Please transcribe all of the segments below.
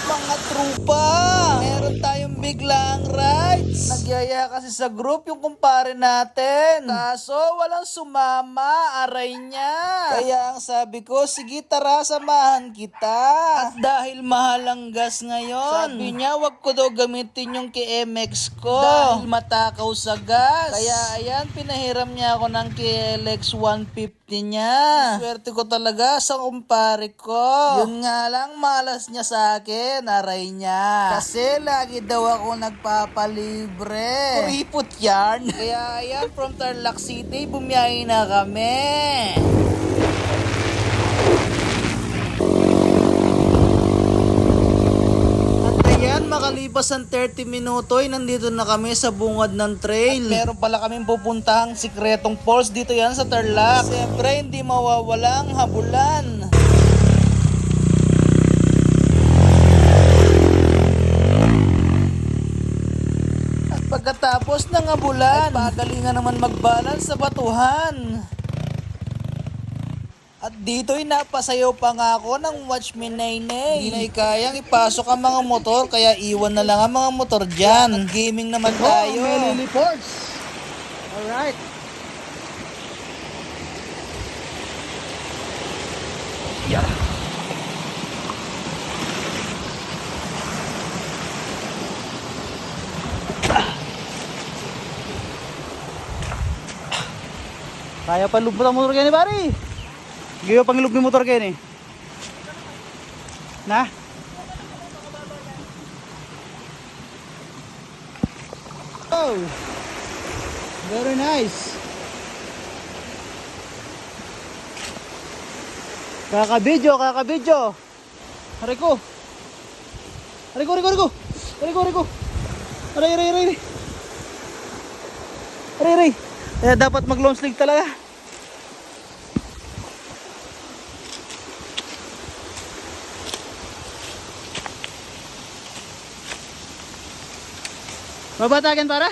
Mga trupa, meron tayong biglang rides. Nagyaya kasi sa group yung kumpare natin. Kaso walang sumama, aray niya. Kaya ang sabi ko, sige tara samahan kita. At dahil mahal ang gas ngayon, sabi niya wag ko daw gamitin yung KMX ko. Dahil matakaw sa gas. Kaya ayan, pinahiram niya ako ng KLX 150 niya. Swerte ko talaga sa kumpare ko. Yun nga lang, malas niya sa akin, aray niya. Kasi lagi daw ako nagpapalibre. Kuripot yarn. Kaya ayan, from Tarlac City, bumiyahe na kami. Ayan, makalipas ang 30 minuto ay nandito na kami sa bungad ng trail. At meron pala kaming pupuntahang sikretong falls dito yan sa Tarlac. Siyempre, hindi mawawalang habulan. At pagkatapos ng habulan, ay pagalingan naman magbalance sa batuhan. At dito'y napasayaw pa nga ako ng Watchman Nainay. Hindi na kayang ipasok ang mga motor, kaya iwan na lang ang mga motor dyan. At gaming naman tayo. Melili Ports. Alright. Yeah. Kaya pa lubot ang motor kayo ni pare. Gayo pangilog ni motor kayo ni. Na? Oh. Very nice. Kakabidyo. Aray ko. Aray ko. Aray. Kaya dapat mag-long sleeve talaga. Mabatagan para?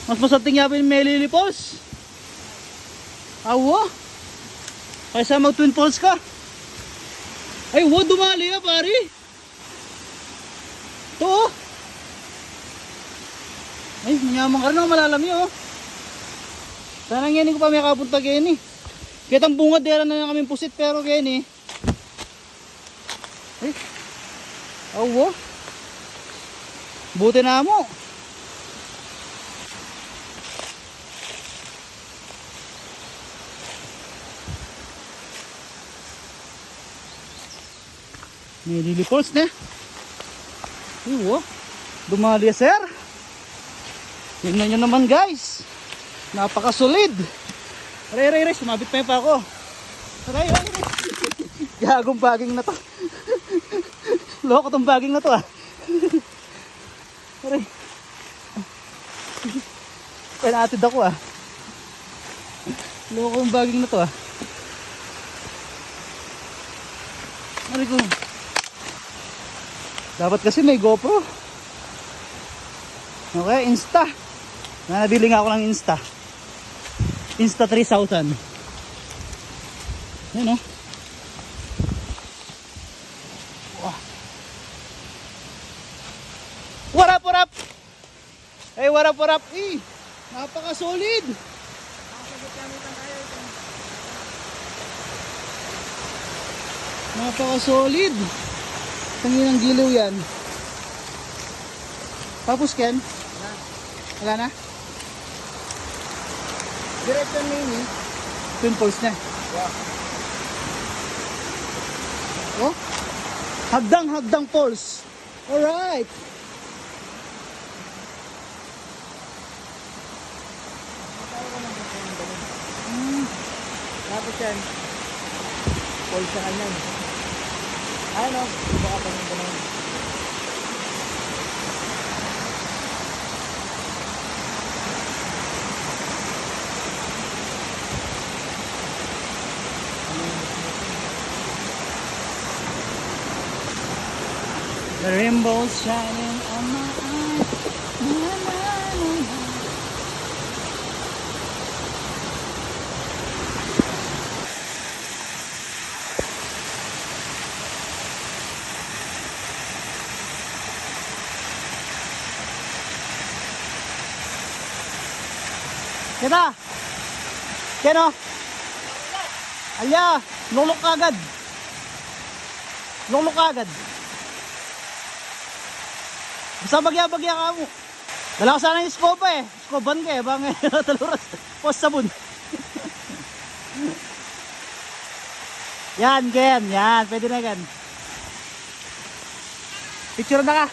Mas masating yapin may lilipos. Awo? Kaysa mag twin falls ka. Ay, dumali ka pare. Ito oh. Ay, manyaman ka rin ako malalami oh. Sana nga ko pa may kapunta kayo ni. Kitang bungad dera na kami pusit pero kayo ni. Ay. Awo. Buti na mo. May lilipos na. Iwo. Dumali sir. Tingnan nyo naman guys. Napaka-solid. Aray. Sumabit pa ako. Aray. Gagong baging na to. Loko tong baging na to ah. Aray. Pinatid ako ah. Loko tong baging na to ah. Aray ko. Dapat kasi may GoPro. Okay, Insta. Nabili nga ako ng Insta. Insta 3000. Yan o. What up? Hey, what up? Napaka-solid. Napaka-solid. Tanginang giliw yan. Tapos Ken? Wala na? Direkta mini. Twin falls na. Yeah. Oh? Hagdang falls. Alright. Tapos yan. Falls sa kanyan. Ano? Baka pa nang ganun. The rainbow's shining on my eyes. Na, na, na, na. Kita. Keno. Alya, lulok ka agad. Lulok ka agad. Basta bagya-bagya ka mo. Dala ko sana yung scope eh. Scopean ka eh. Bang taluras. Post sabon. Yan, Ken. Yan. Pwede na yan. Picture na ka.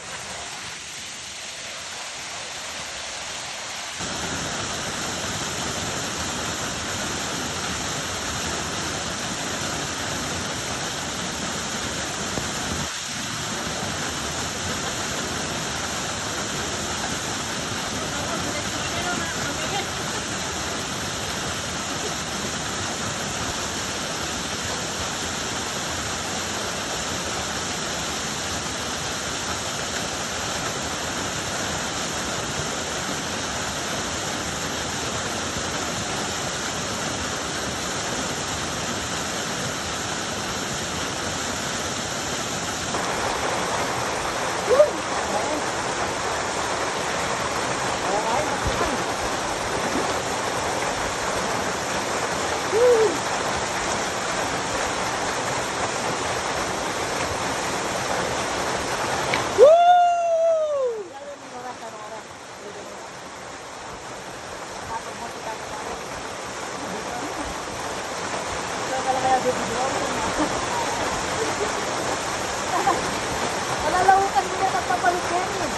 Malalahukan mo na pagpapalit yan eh.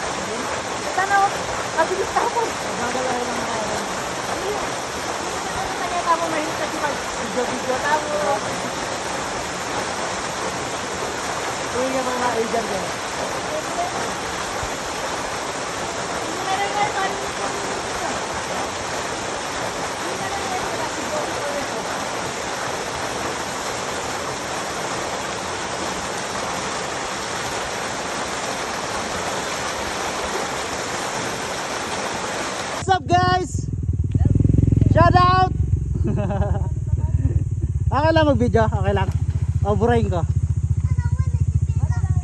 Sana, mabilis tapos. Ano yun? Ano kanya tamo mahilig kasi mag-video tamo. Tuwing yung mga agent yan. What's up guys? Shout out! Okay lang mag-video, okay lang. Burahin ko.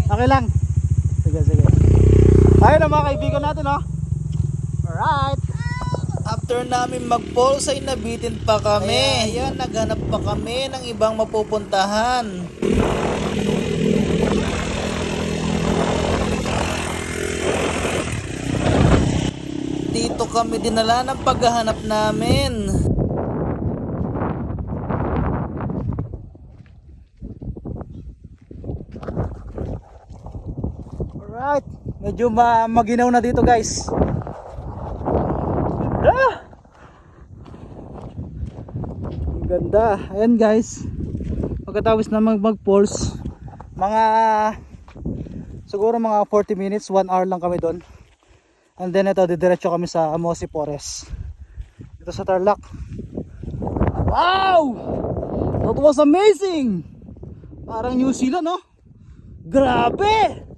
Okay lang. Sige, sige. Ayun na mga kaibigan natin, oh. Alright. After namin mag-pulse ay nabitin pa kami. Ayan, naghanap pa kami ng ibang mapupuntahan. Dito kami dinala ng paghahanap namin. Alright. Medyo maginaw na dito guys. Ganda! Ang ganda. Ayan guys. Pagkatapos na mag-pulse, mga siguro mga 40 minutes, 1 hour lang kami doon. And then ito, didiretso kami sa Amosi Forest. Dito sa Tarlac. Wow! That was amazing! Parang New Zealand, no? Grabe!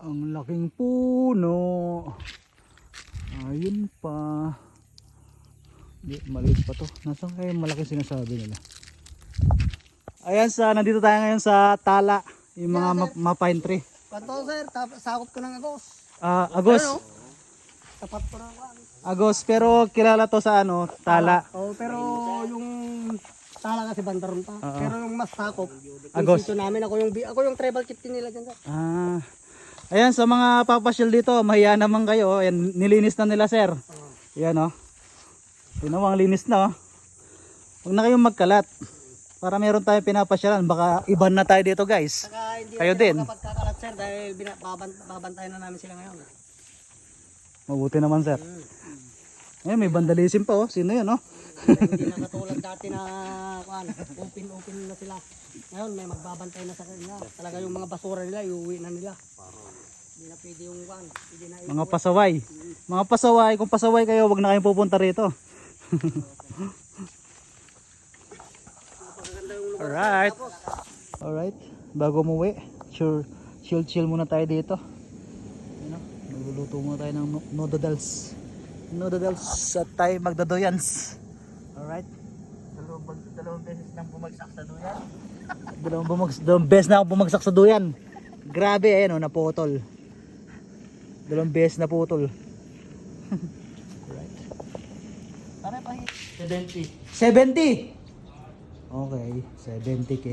Ang laking puno. Ayun pa. Hindi, maliit pa to. Nasaan kayo malaki sinasabi nila? Ayan, nandito tayo ngayon sa Tala. Yung mga pine tree. Kanto sir, sakop ko ng agos. Agos. Tapat ko ng agos. Agos, pero kilala to sa ano, Tala. Oh, pero yung tala kasi bandaron pa. Pero yung mas sakop, Agos. Ito namin ako yung tribal captain nila diyan sir. Ayan, sa mga papasyal dito, mahiya naman kayo. Ayan, nilinis na nila sir. Ayan o. Ang linis na o. Huwag na kayong magkalat. Para meron tayong pinapasyalan. Baka iban na tayo dito guys. Saka hindi Kayo din. Kapagkakalat sir dahil babantayan na namin sila ngayon. Mabuti naman sir. Ayan, may vandalism pa oh. Sino yun oh? Hindi na katulad dati na open na sila. Ngayon may magbabantay na sa kanila. Talaga yung mga basura nila, iuwi na nila. Hindi na pwede yung hindi na Mga pasaway. Mga pasaway. Kung pasaway kayo, wag na kayong pupunta rito. Alright. Alright. Bago umuwi, chill muna tayo dito. Magluluto muna tayo ng noodles. Noodles at tayo magdadoyans. Alright. Dalawang beses nang bumagsak sa duyan. Dalawang beses na ako bumagsak sa duyan. Grabe, ayan o, naputol. Dalawang beses na putol. Pare pa 70. Okay, 70k.